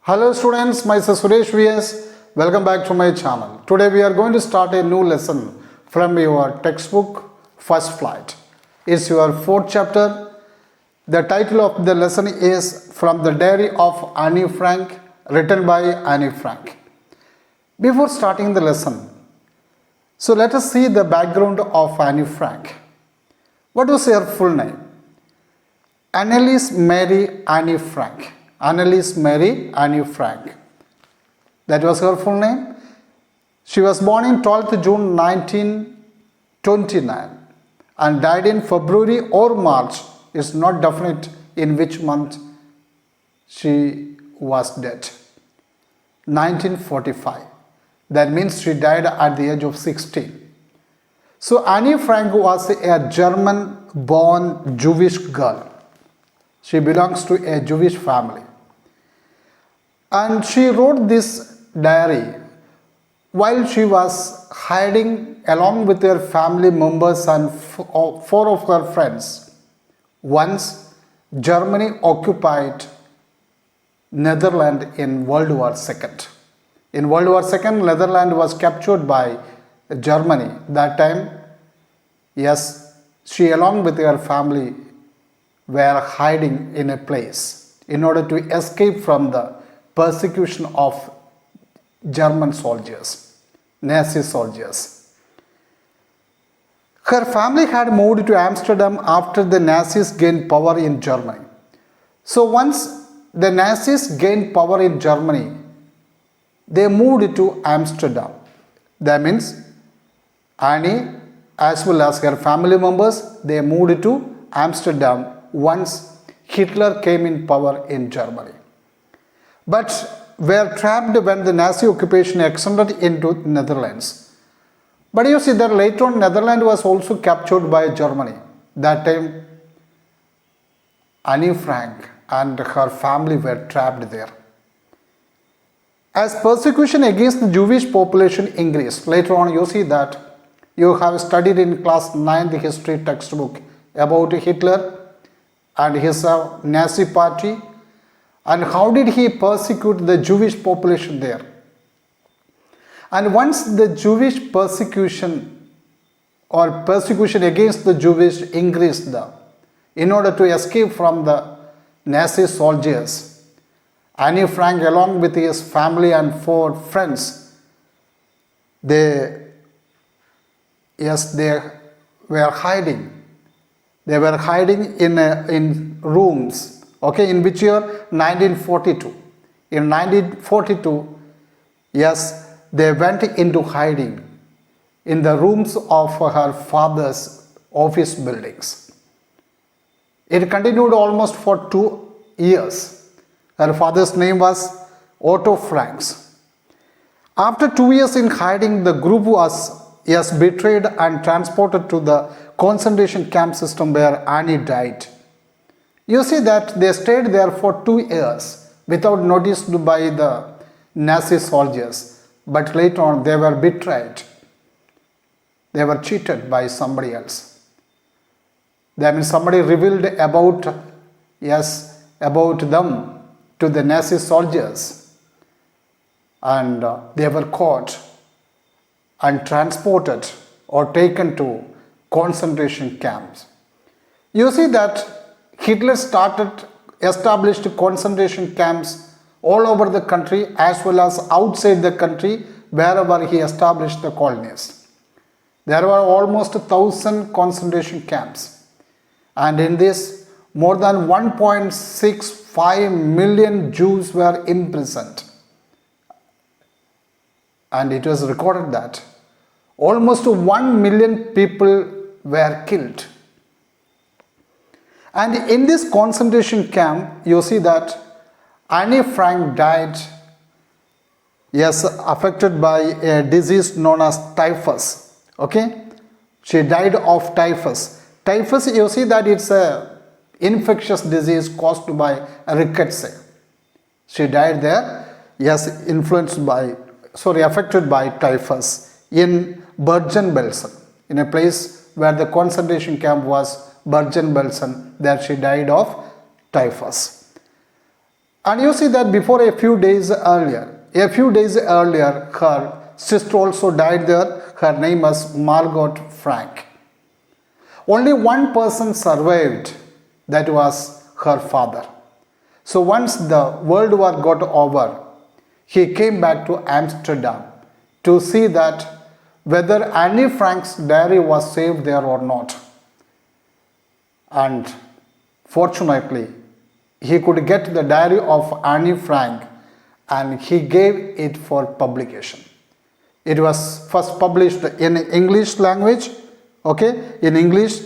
Hello students, myself Suresh VS. Welcome back to my channel. Today we are going to start a new lesson from your textbook First Flight. It's your fourth chapter. The title of the lesson is From the Diary of Annie Frank, written by Annie Frank. Before starting the lesson, so let us see the background of Annie Frank. What was her full name? Anneliese Mary Annie Frank. Anneliese Mary Annie Frank. That was her full name. She was born in 12th June 1929 and died in February or March. It's not definite in which month she was dead. 1945. That means she died at the age of 16. So Annie Frank was a German-born Jewish girl. She belongs to a Jewish family. And she wrote this diary while she was hiding along with her family members and four of her friends. Once Germany occupied Netherlands in World War II. In World War II, Netherlands was captured by Germany. That time, yes, she along with her family were hiding in a place in order to escape from the persecution of German soldiers, Nazi soldiers. Her family had moved to Amsterdam after the Nazis gained power in Germany. So once the Nazis gained power in Germany, they moved to Amsterdam. That means Annie as well as her family members, they moved to Amsterdam once Hitler came in power in Germany. But were trapped when the Nazi occupation extended into Netherlands. But you see that later on Netherlands was also captured by Germany. That time Annie Frank and her family were trapped there. As persecution against the Jewish population increased, later on you see that you have studied in class 9th history textbook about Hitler and his Nazi party and how did he persecute the Jewish population there. And once the Jewish persecution or persecution against the Jewish increased in order to escape from the Nazi soldiers, Annie Frank along with his family and four friends, they were hiding. They were hiding in rooms, okay, in which year? 1942. In 1942, yes, they went into hiding in the rooms of her father's office buildings. It continued almost for 2 years. Her father's name was Otto Franks. After 2 years in hiding, the group was betrayed and transported to the concentration camp system where Annie died. You see that they stayed there for 2 years without noticed by the Nazi soldiers, but later on they were betrayed. They were cheated by somebody else. That means somebody revealed about them to the Nazi soldiers, and they were caught and transported or taken to concentration camps. You see that Hitler established concentration camps all over the country as well as outside the country wherever he established the colonies. There were almost 1,000 concentration camps, and in this more than 1.65 million Jews were imprisoned. And it was recorded that almost 1 million people were killed. And in this concentration camp, you see that Annie Frank died, affected by a disease known as typhus. Okay? She died of typhus. Typhus, you see that it's a infectious disease caused by rickets. She died there, affected by typhus in Bergen-Belsen, in a place where the concentration camp was Bergen-Belsen. There she died of typhus. And you see that before a few days earlier, her sister also died there. Her name was Margot Frank. Only one person survived, that was her father. So once the World War got over, he came back to Amsterdam to see that whether Anne Frank's diary was saved there or not. And fortunately, he could get the diary of Anne Frank and he gave it for publication. It was first published in English language, in English,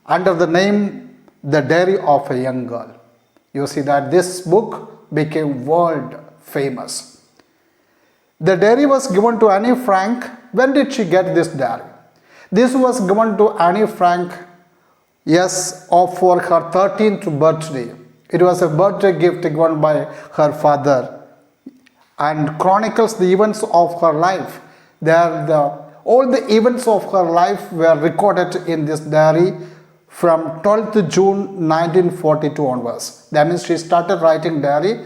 under the name The Diary of a Young Girl. You see that this book became world famous. The diary was given to Anne Frank. When did she get this diary? This was given to Anne Frank, for her 13th birthday. It was a birthday gift given by her father and chronicles the events of her life. All the events of her life were recorded in this diary from 12th June 1942 onwards. That means she started writing diary,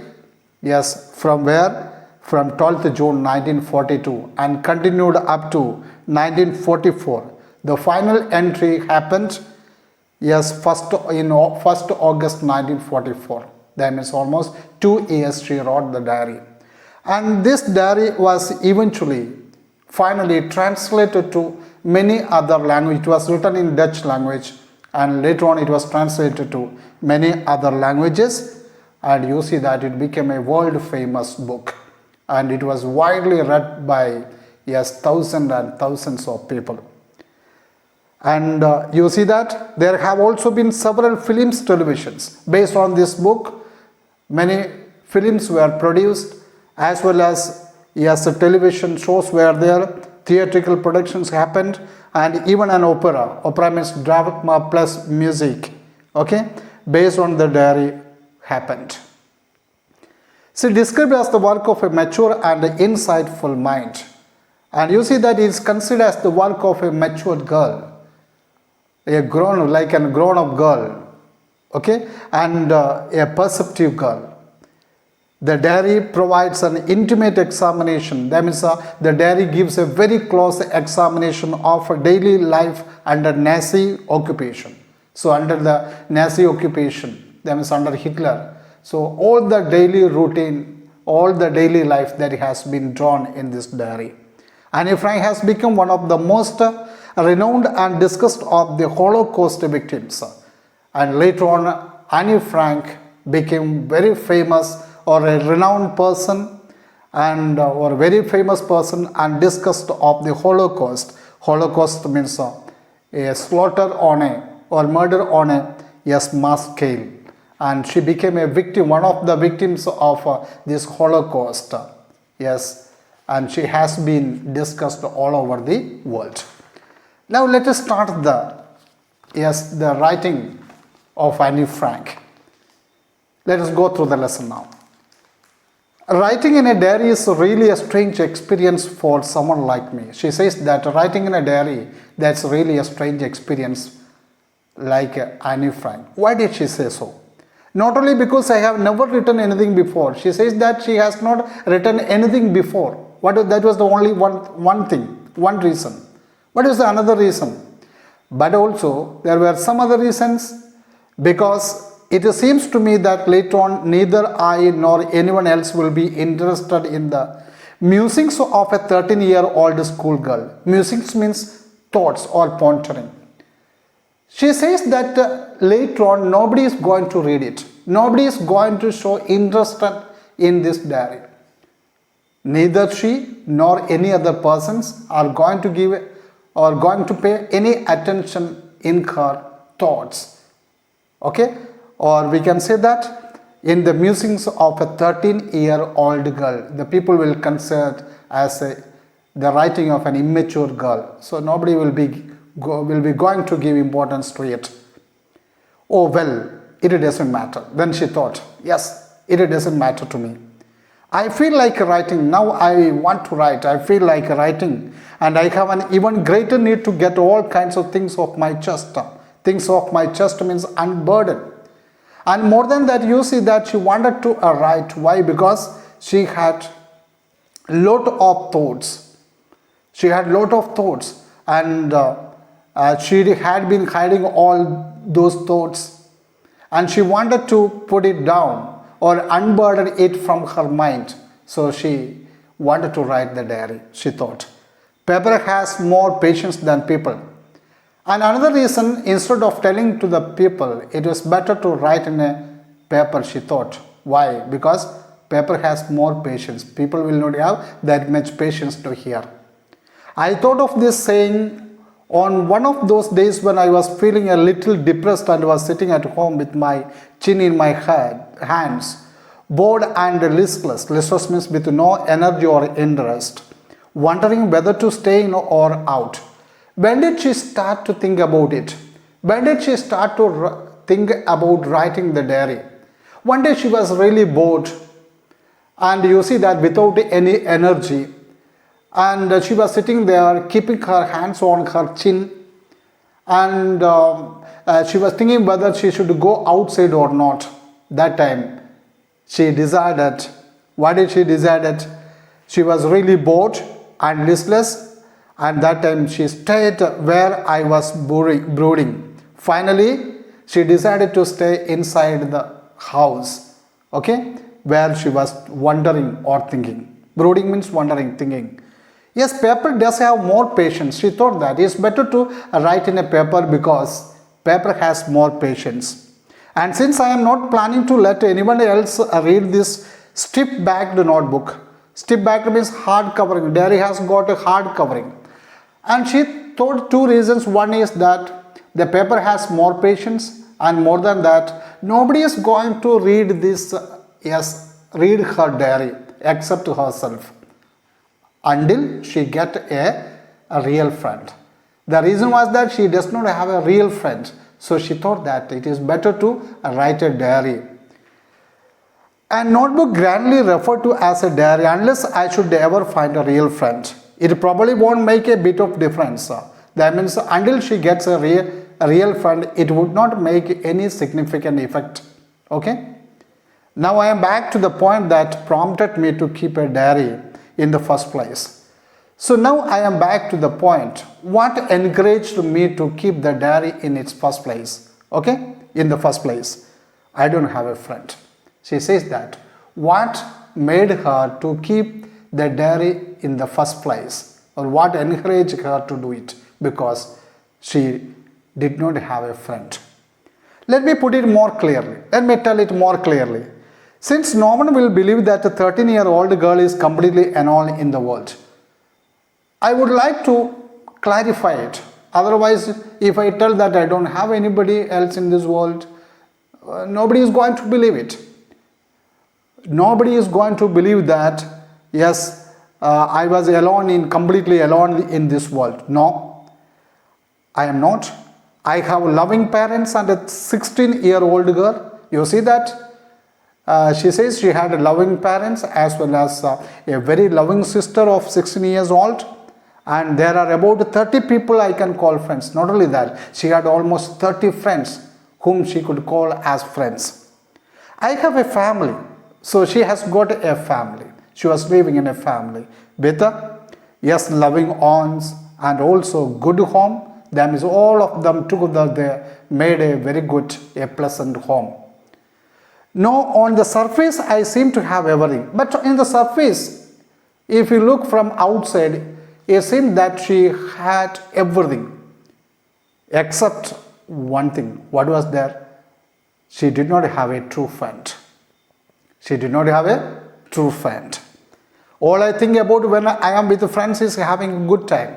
from where? From 12th June 1942 and continued up to 1944. The final entry happened, 1st August 1944. That means almost 2 years she wrote the diary. And this diary was finally translated to many other languages. It was written in Dutch language and later on it was translated to many other languages, and you see that it became a world famous book and it was widely read by thousands and thousands of people. And you see that there have also been several films, televisions based on this book. Many films were produced as well as television shows were there, theatrical productions happened, and even an opera. Opera means drama plus music, based on the diary happened. See, described as the work of a mature and insightful mind. And you see that it is considered as the work of a matured girl, a grown-up girl, and a perceptive girl. The diary provides an intimate examination. That means the diary gives a very close examination of daily life under Nazi occupation. So under the Nazi occupation, that means under Hitler. So all the daily routine, all the daily life that has been drawn in this diary. Anne Frank has become one of the most renowned and discussed of the Holocaust victims. And later on, Anne Frank became very famous or a renowned person or very famous person and discussed of the Holocaust. Holocaust means a slaughter or murder on a mass scale. And she became a victim, one of the victims of this Holocaust. And she has been discussed all over the world. Now let us start the writing of Anne Frank. Let us go through the lesson now. Writing in a diary is really a strange experience for someone like me. She says that writing in a diary, that's really a strange experience like Anne Frank. Why did she say so? Not only because I have never written anything before. She says that she has not written anything before. That was the only one reason. What is the another reason? But also there were some other reasons, because it seems to me that later on neither I nor anyone else will be interested in the musings of a 13-year-old schoolgirl. Musings means thoughts or pondering. She says that later on nobody is going to read it. Nobody is going to show interest in this diary. Neither she nor any other persons are going to give or going to pay any attention in her thoughts. Or we can say that in the musings of a 13-year-old girl, the people will consider it as the writing of an immature girl. So nobody will be going to give importance to it. Oh well, it doesn't matter. Then she thought, it doesn't matter to me. I feel like writing. Now I want to write. I feel like writing. And I have an even greater need to get all kinds of things off my chest. Things off my chest means unburdened. And more than that, you see that she wanted to write. Why? Because she had lot of thoughts. She had lot of thoughts, and she had been hiding all those thoughts, and she wanted to put it down or unburden it from her mind. So she wanted to write the diary. She thought paper has more patience than people. And another reason, instead of telling to the people, it was better to write in a paper, she thought. Why? Because paper has more patience. People will not have that much patience to hear. I thought of this saying on one of those days when I was feeling a little depressed and was sitting at home with my chin in my hands, bored and listless. Listless means with no energy or interest, wondering whether to stay in or out. When did she start to think about it? When did she start to think about writing the diary? One day she was really bored, and you see that without any energy, and she was sitting there keeping her hands on her chin, and she was thinking whether she should go outside or not. That time she decided. Why did she decide? She was really bored and listless, and that time she stayed where I was brooding. Finally, she decided to stay inside the house, okay, where she was wondering or thinking. Brooding means wondering, thinking. Yes, paper does have more patience. She thought that it's better to write in a paper because paper has more patience. And since I am not planning to let anyone else read this strip-backed notebook, strip-backed means hard covering. Diary has got a hard covering. And she thought two reasons. One is that the paper has more patience, and more than that, nobody is going to read this, read her diary except herself, until she get a real friend. The reason was that she does not have a real friend. So she thought that it is better to write a diary. A notebook grandly referred to as a diary unless I should ever find a real friend. It probably won't make a bit of difference. That means until she gets a real friend, it would not make any significant effect. Okay? Now I am back to the point that prompted me to keep a diary in the first place. So now I am back to the point. What encouraged me to keep the diary in its first place? Okay? In the first place, I don't have a friend. She says that. What made her to keep the diary in the first place? Or what encouraged her to do it? Because she did not have a friend. Let me put it more clearly. Let me tell it more clearly. Since no one will believe that a 13-year-old girl is completely alone in the world, I would like to clarify it. Otherwise, if I tell that I don't have anybody else in this world, nobody is going to believe it. Nobody is going to believe that, yes, I was completely alone in this world. No, I am not. I have loving parents and a 16-year-old girl. You see that? She says she had loving parents as well as a very loving sister of 16 years old. And there are about 30 people I can call friends. Not only that, she had almost 30 friends whom she could call as friends. I have a family. So she has got a family. She was living in a family with yes, loving aunts and also good home. That means all of them together they made a very good, a pleasant home. No, on the surface I seem to have everything. But in the surface, if you look from outside, it seemed that she had everything except one thing. What was there? She did not have a true friend. She did not have a true friend. All I think about when I am with friends is having a good time.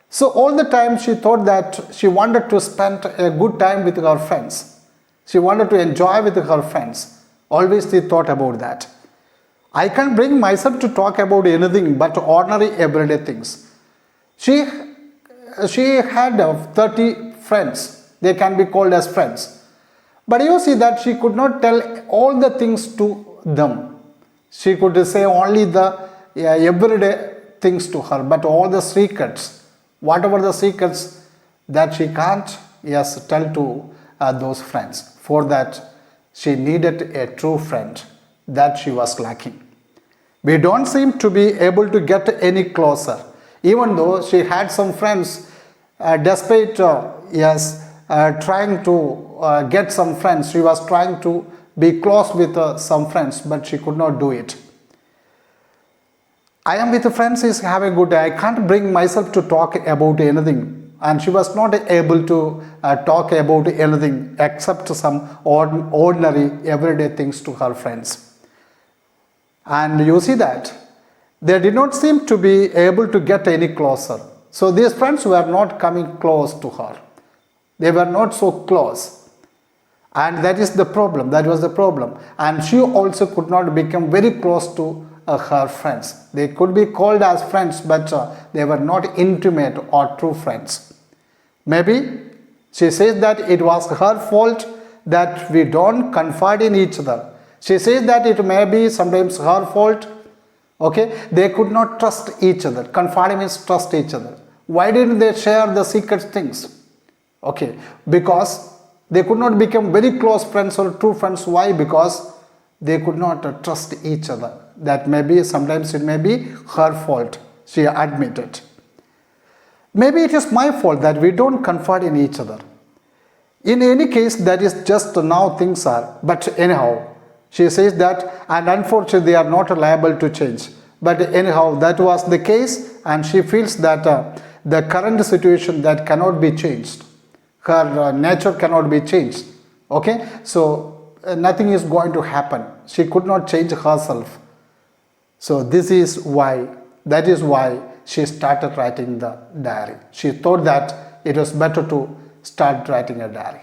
So all the time she thought that she wanted to spend a good time with her friends. She wanted to enjoy with her friends. Always she thought about that. I can't bring myself to talk about anything but ordinary everyday things. She had 30 friends. They can be called as friends. But you see that she could not tell all the things to them. She could say only the everyday things to her, but all the secrets, whatever the secrets that she can't tell to those friends. For that, she needed a true friend that she was lacking. We don't seem to be able to get any closer, even though she had some friends. Despite trying to get some friends, she was trying to be close with some friends, but she could not do it. I am with friends is having a good day. I can't bring myself to talk about anything, and she was not able to talk about anything except some ordinary everyday things to her friends. And you see that they did not seem to be able to get any closer. So these friends were not coming close to her. They were not so close. And that is the problem. That was the problem. And she also could not become very close to her friends. They could be called as friends, but they were not intimate or true friends. Maybe she says that it was her fault that we don't confide in each other. She says that it may be sometimes her fault. Okay, they could not trust each other. Confide means trust each other. Why didn't they share the secret things? Okay, because they could not become very close friends or true friends. Why? Because they could not trust each other. That may be, sometimes it may be her fault. She admitted. Maybe it is my fault that we don't confide in each other. In any case, that is just now things are. But anyhow, she says that, and unfortunately they are not liable to change. But anyhow, that was the case, and she feels that the current situation that cannot be changed. Her nature cannot be changed. Okay, so nothing is going to happen. She could not change herself. So this is why, that is why she started writing the diary. She thought that it was better to start writing a diary.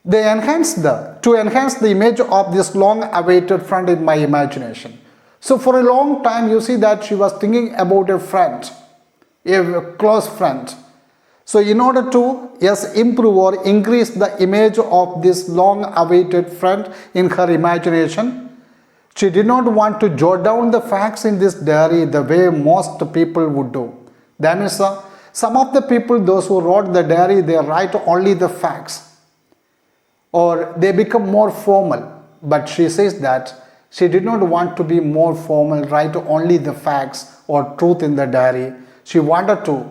To enhance the image of this long-awaited friend in my imagination. So for a long time, you see that she was thinking about a friend, a close friend. So in order to improve or increase the image of this long-awaited friend in her imagination, she did not want to jot down the facts in this diary the way most people would do. That means some of the people, those who wrote the diary, they write only the facts, or they become more formal. But she says that she did not want to be more formal, write only the facts or truth in the diary. She wanted to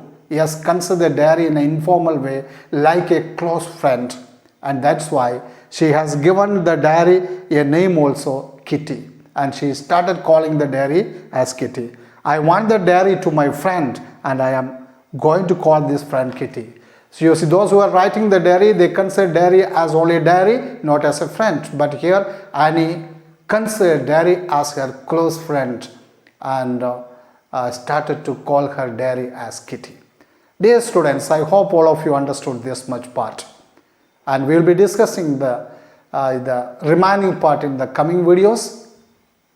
consider the diary in an informal way, like a close friend. And that's why she has given the diary a name also, Kitty. And she started calling the diary as Kitty. I want the diary to my friend, and I am going to call this friend Kitty. So you see, those who are writing the diary, they consider diary as only a diary, not as a friend. But here Annie considered diary as her close friend, and started to call her diary as Kitty. Dear students, I hope all of you understood this much part, and we will be discussing the remaining part in the coming videos.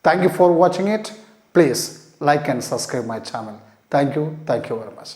Thank you for watching it. Please like and subscribe my channel. Thank you very much.